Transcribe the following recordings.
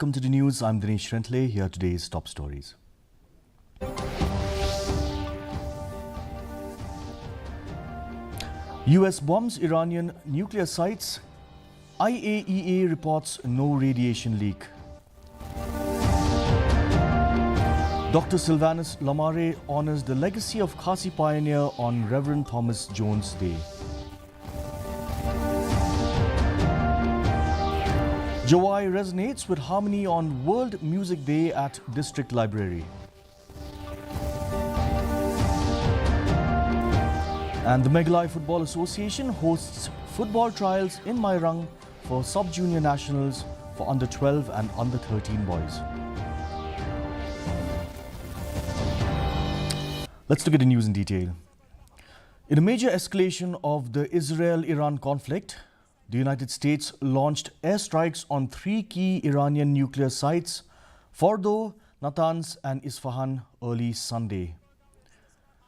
Welcome to the news. I'm Dinesh Rentle. Here are today's top stories. US bombs Iranian nuclear sites. IAEA reports no radiation leak. Dr. Sylvanus Lamare honors the legacy of Khasi pioneer on Reverend Thomas Jones Day. Jawai resonates with harmony on World Music Day at District Library. And the Meghalaya Football Association hosts football trials in Mairang for sub-junior nationals for under 12 and under 13 boys. Let's look at the news in detail. In a major escalation of the Israel-Iran conflict, the United States launched airstrikes on 3 key Iranian nuclear sites, Fordo, Natanz and Isfahan, early Sunday.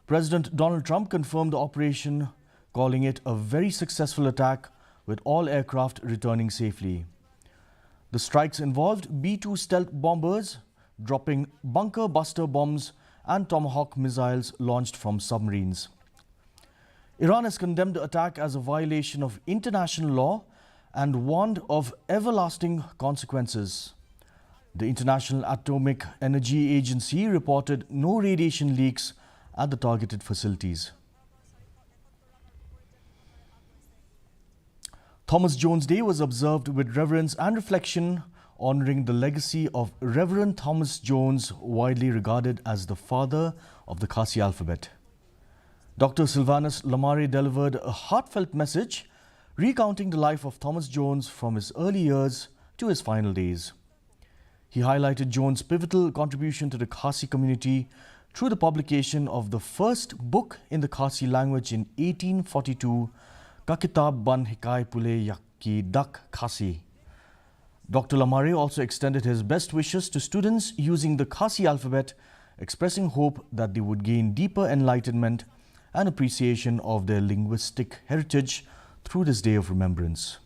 President Donald Trump confirmed the operation, calling it a very successful attack with all aircraft returning safely. The strikes involved B-2 stealth bombers dropping bunker buster bombs and Tomahawk missiles launched from submarines. Iran has condemned the attack as a violation of international law and warned of everlasting consequences. The International Atomic Energy Agency reported no radiation leaks at the targeted facilities. Thomas Jones Day was observed with reverence and reflection, honoring the legacy of Reverend Thomas Jones, widely regarded as the father of the Khasi alphabet. Dr. Sylvanus Lamare delivered a heartfelt message recounting the life of Thomas Jones from his early years to his final days. He highlighted Jones' pivotal contribution to the Khasi community through the publication of the first book in the Khasi language in 1842, Ka Kitab Ban Hikai Pule Yaki Dak Khasi. Dr. Lamare also extended his best wishes to students using the Khasi alphabet, expressing hope that they would gain deeper enlightenment and appreciation of their linguistic heritage through this day of remembrance.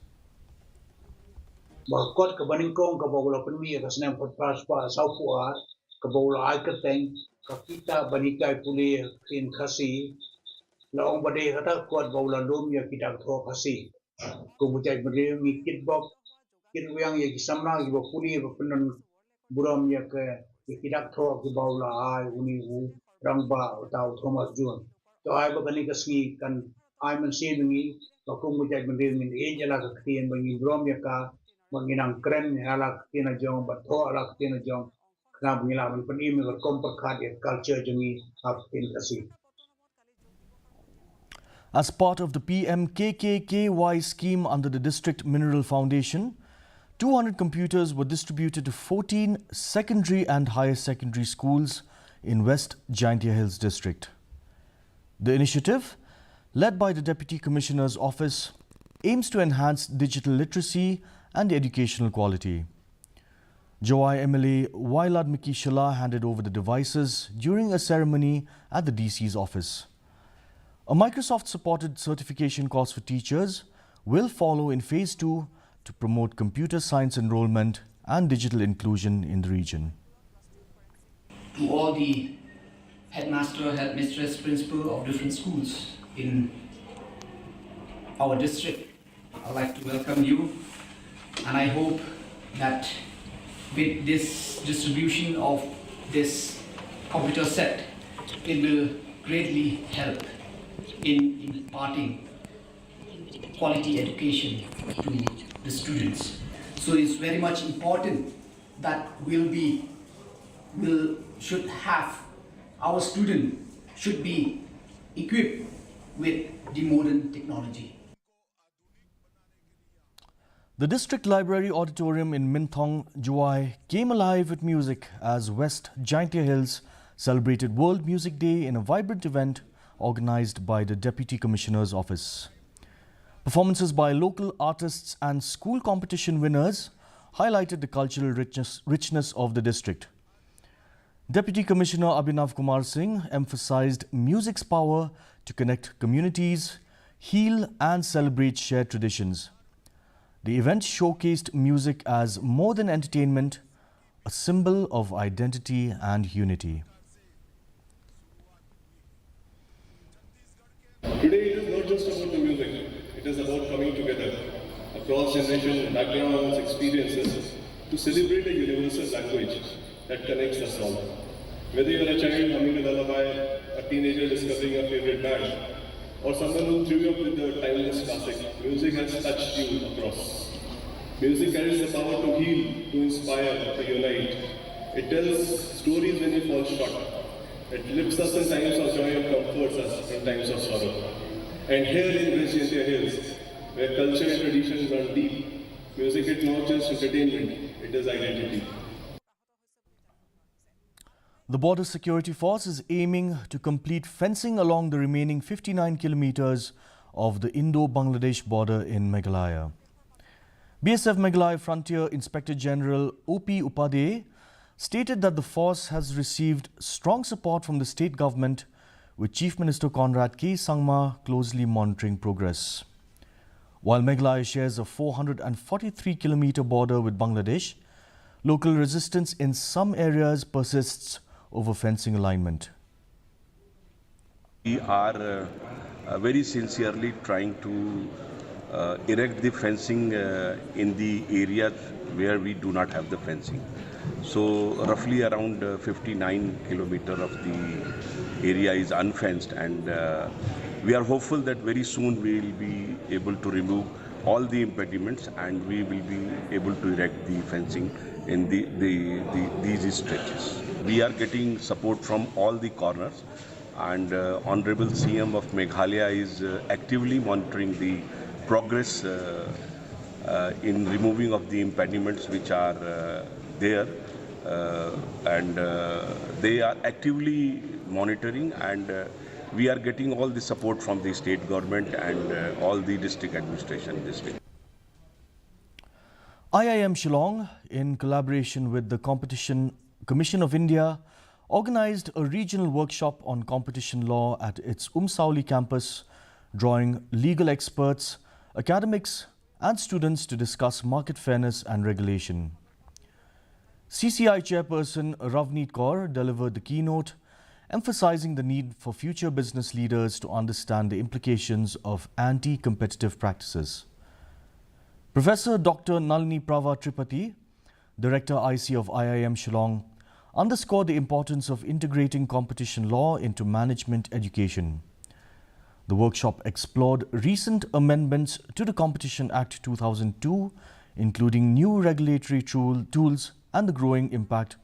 So I begani kasgi kan I man sevingi bakum mujai bending in age ala kaktian bangi brom yaka banginang kren ala kaktian jong but tho ala kaktian jong kna bangila man pani me kompa khad culture jongi kaktian kasi. As part of the PMKKKY scheme under the District Mineral Foundation, 200 computers were distributed to 14 secondary and higher secondary schools in West Jaintia Hills District. The initiative, led by the Deputy Commissioner's Office, aims to enhance digital literacy and educational quality. Jawai MLA Wailad Miki Shala handed over the devices during a ceremony at the DC's office. A Microsoft-supported certification course for teachers will follow in Phase 2 to promote computer science enrollment and digital inclusion in the region. To all the headmaster, headmistress, principal of different schools in our district, I'd like to welcome you, and I hope that with this distribution of this computer set, it will greatly help in imparting quality education to the students. So it's very much important that our student should be equipped with the modern technology. The District Library Auditorium in Minthong, Jawai came alive with music as West Jaintia Hills celebrated World Music Day in a vibrant event organized by the Deputy Commissioner's Office. Performances by local artists and school competition winners highlighted the cultural richness of the district. Deputy Commissioner Abhinav Kumar Singh emphasized music's power to connect communities, heal and celebrate shared traditions. The event showcased music as more than entertainment, a symbol of identity and unity. Today it is not just about the music, it is about coming together across generation, backgrounds, experiences to celebrate a universal language that connects us all. Whether you are a child humming a lullaby, a teenager discovering a favorite band, or someone who grew up with a timeless classic, music has touched you across. Music carries the power to heal, to inspire, to unite. It tells stories when you fall short. It lifts us in times of joy and comforts us in times of sorrow. And here in West India Hills, where culture and traditions run deep, music is not just entertainment, it is identity. The Border Security Force is aiming to complete fencing along the remaining 59 kilometers of the Indo-Bangladesh border in Meghalaya. BSF Meghalaya Frontier Inspector General O.P. Upadhyay stated that the force has received strong support from the state government, with Chief Minister Conrad K. Sangma closely monitoring progress. While Meghalaya shares a 443-kilometer border with Bangladesh, local resistance in some areas persists over fencing alignment. We are very sincerely trying to erect the fencing in the areas where we do not have the fencing. So roughly around 59 kilometers of the area is unfenced, and we are hopeful that very soon we will be able to remove all the impediments and we will be able to erect the fencing in these stretches. We are getting support from all the corners, and Honorable CM of Meghalaya is actively monitoring the progress in removing of the impediments which are there, and they are actively monitoring, and we are getting all the support from the state government and all the district administration district. IIM Shillong, in collaboration with the Competition Commission of India, organized a regional workshop on competition law at its Umsauli campus, drawing legal experts, academics and students to discuss market fairness and regulation. CCI Chairperson Ravneet Kaur delivered the keynote, emphasizing the need for future business leaders to understand the implications of anti-competitive practices. Professor Dr. Nalini Prava Tripathi, Director IC of IIM Shillong, underscored the importance of integrating competition law into management education. The workshop explored recent amendments to the Competition Act 2002, including new regulatory tools and the growing impact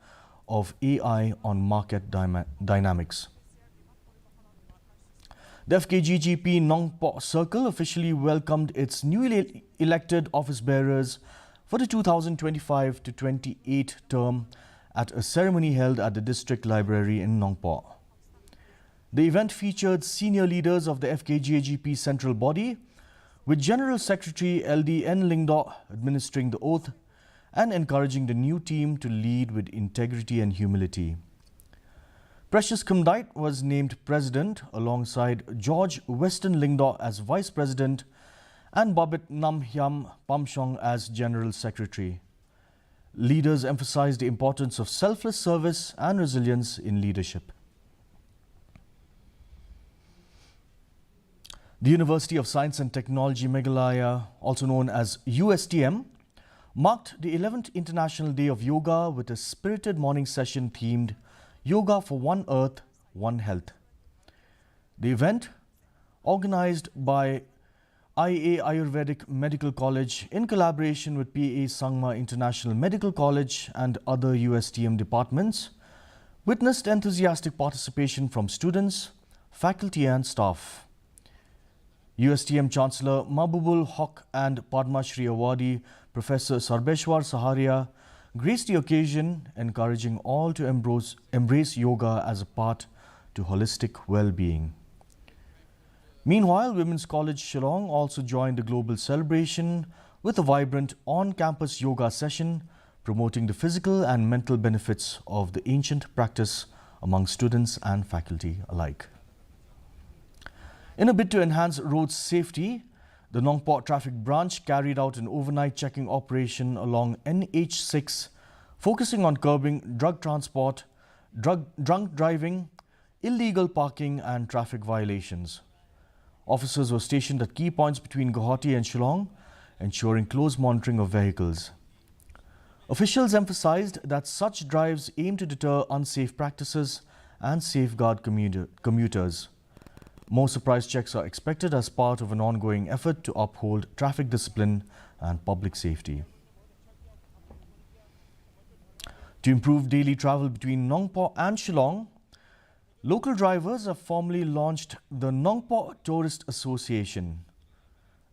of AI on market dynamics. The FKGP Nongpaw Circle officially welcomed its newly elected office bearers for the 2025 to 28 term at a ceremony held at the District Library in Nongpaw. The event featured senior leaders of the FKGP central body, with General Secretary LD N. Lingdaw administering the oath and encouraging the new team to lead with integrity and humility. Precious Kumdait was named President alongside George Weston Lingdaw as Vice President and Babit Namhyam Pamshong as General Secretary. Leaders emphasized the importance of selfless service and resilience in leadership. The University of Science and Technology Meghalaya, also known as USTM, marked the 11th International Day of Yoga with a spirited morning session themed Yoga for One Earth, One Health. The event, organized by IA Ayurvedic Medical College in collaboration with PA Sangma International Medical College and other USTM departments, witnessed enthusiastic participation from students, faculty and staff. USTM Chancellor Mahbubul Haq and Padma Shri Awardee Professor Sarbeshwar Saharia graced the occasion, encouraging all to embrace yoga as a part to holistic well-being. Meanwhile, Women's College Shillong also joined the global celebration with a vibrant on-campus yoga session promoting the physical and mental benefits of the ancient practice among students and faculty alike. In a bid to enhance road safety, the Nongpaw Traffic Branch carried out an overnight checking operation along NH6 focusing on curbing drug transport, drunk driving, illegal parking and traffic violations. Officers were stationed at key points between Guwahati and Shillong, ensuring close monitoring of vehicles. Officials emphasized that such drives aim to deter unsafe practices and safeguard commuters. More surprise checks are expected as part of an ongoing effort to uphold traffic discipline and public safety. To improve daily travel between Nongpaw and Shillong, local drivers have formally launched the Nongpaw Tourist Association.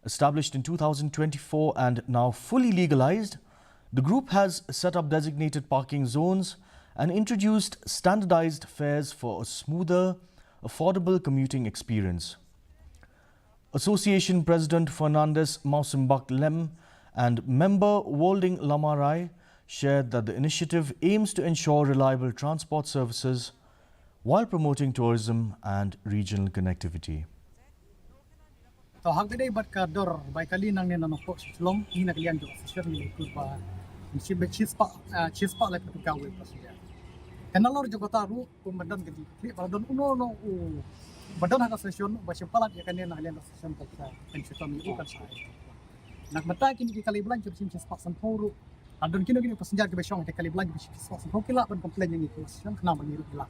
Established in 2024 and now fully legalized, the group has set up designated parking zones and introduced standardized fares for a smoother, affordable commuting experience. Association President Fernandez Mausimbak Lem and member Wolding Lamarai shared that the initiative aims to ensure reliable transport services while promoting tourism and regional connectivity. तो हक दे but का दर बाइकली नंग ने ननोक स्लोम ही नकलियान जो sister में कुपा चिस्पा like का वे पसिया एनालोर जो कता रू को मदन के दी बदन उनो नो बदन हक सेशन बसे पलाक या कने नहलियान सेशन तक पेंशन में उ कर Sai nak mata kini ki kali bulan jepsin चिस्पा संपोरु adon kini kini passenger ke besong ke kali bulan jepsin चिस्पा संपोरु kila ban komplain yang itu sesion kena mengiru kila.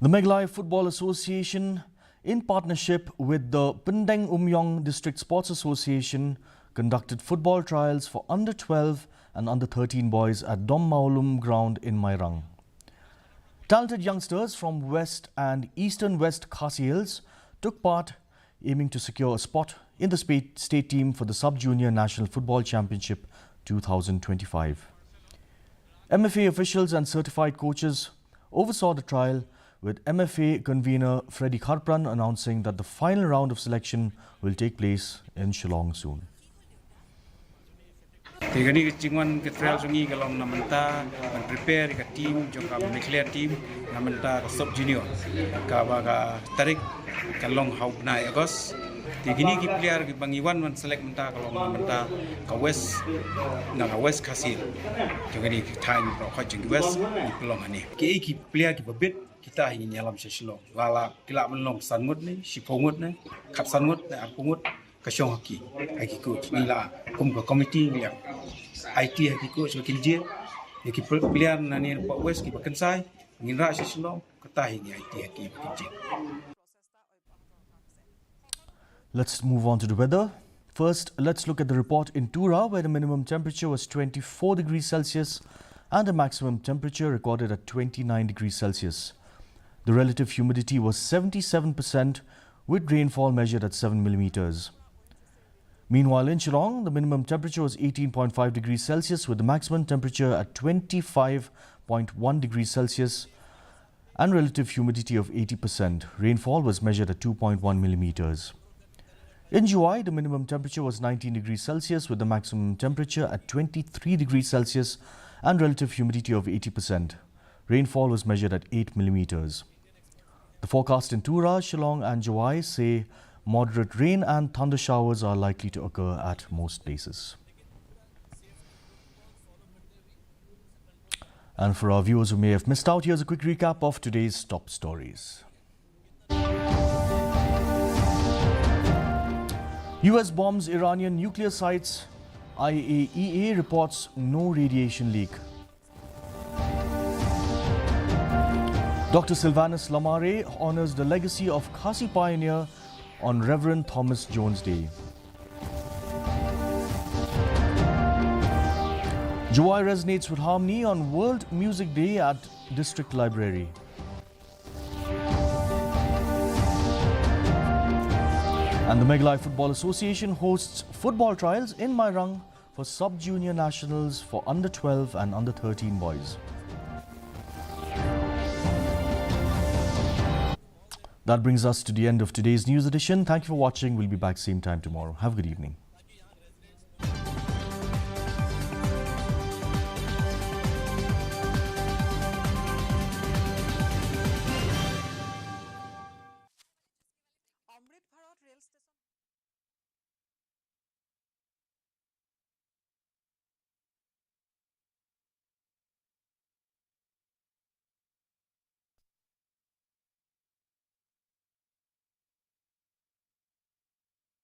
The MEGHALAYA Football Association, in partnership with the Pendeng Umyong District Sports Association, conducted football trials for under 12 and under 13 boys at Dom Maulum ground in Mairang. Talented youngsters from West and Eastern West Khasi Hills took part, aiming to secure a spot in the state team for the Sub-Junior National Football Championship 2025. MFA officials and certified coaches oversaw the trial, with MFA convener Freddy Kharpran announcing that the final round of selection will take place in Shillong soon. Tegani kecingwan ke trial sungi kalau namanta prepare ke team joka declare team namanta ke sub junior ka baga tarik ke long hau na Agos tegini ki player ki bangiwan man select menta kalau namanta ke west na ke west Kasil tegani time pro kho jing west ni pelong ani ki player ki babit kita ingin nyalam Shillong wala kila melong sangut ni sipongut ni kap sangut ni apungut kasyong haki coach ni la kum ko committee ni IT haki coach makin je ki player na ni pak west ki bakan sai ngin ra Shillong kata ini IT haki makin je. Let's move on to the weather. First, let's look at the report in Tura, where the minimum temperature was 24 degrees Celsius and the maximum temperature recorded at 29 degrees Celsius. The relative humidity was 77%, with rainfall measured at 7 millimeters. Meanwhile, in Shillong, the minimum temperature was 18.5 degrees Celsius, with the maximum temperature at 25.1 degrees Celsius and relative humidity of 80%. Rainfall was measured at 2.1 millimeters. In Juwai, the minimum temperature was 19 degrees Celsius, with the maximum temperature at 23 degrees Celsius and relative humidity of 80%. Rainfall was measured at 8 millimeters. The forecast in Tura, Shillong and Juwai say moderate rain and thunder showers are likely to occur at most places. And for our viewers who may have missed out, here's a quick recap of today's top stories. US bombs Iranian nuclear sites. IAEA reports no radiation leak. Dr. Sylvanus Lamare honors the legacy of Khasi pioneer on Reverend Thomas Jones Day. Juwai resonates with harmony on World Music Day at District Library. And the MEGHALAYA Football Association hosts football trials in Mairang for sub-junior nationals for under 12 and under 13 boys. That brings us to the end of today's news edition. Thank you for watching. We'll be back same time tomorrow. Have a good evening.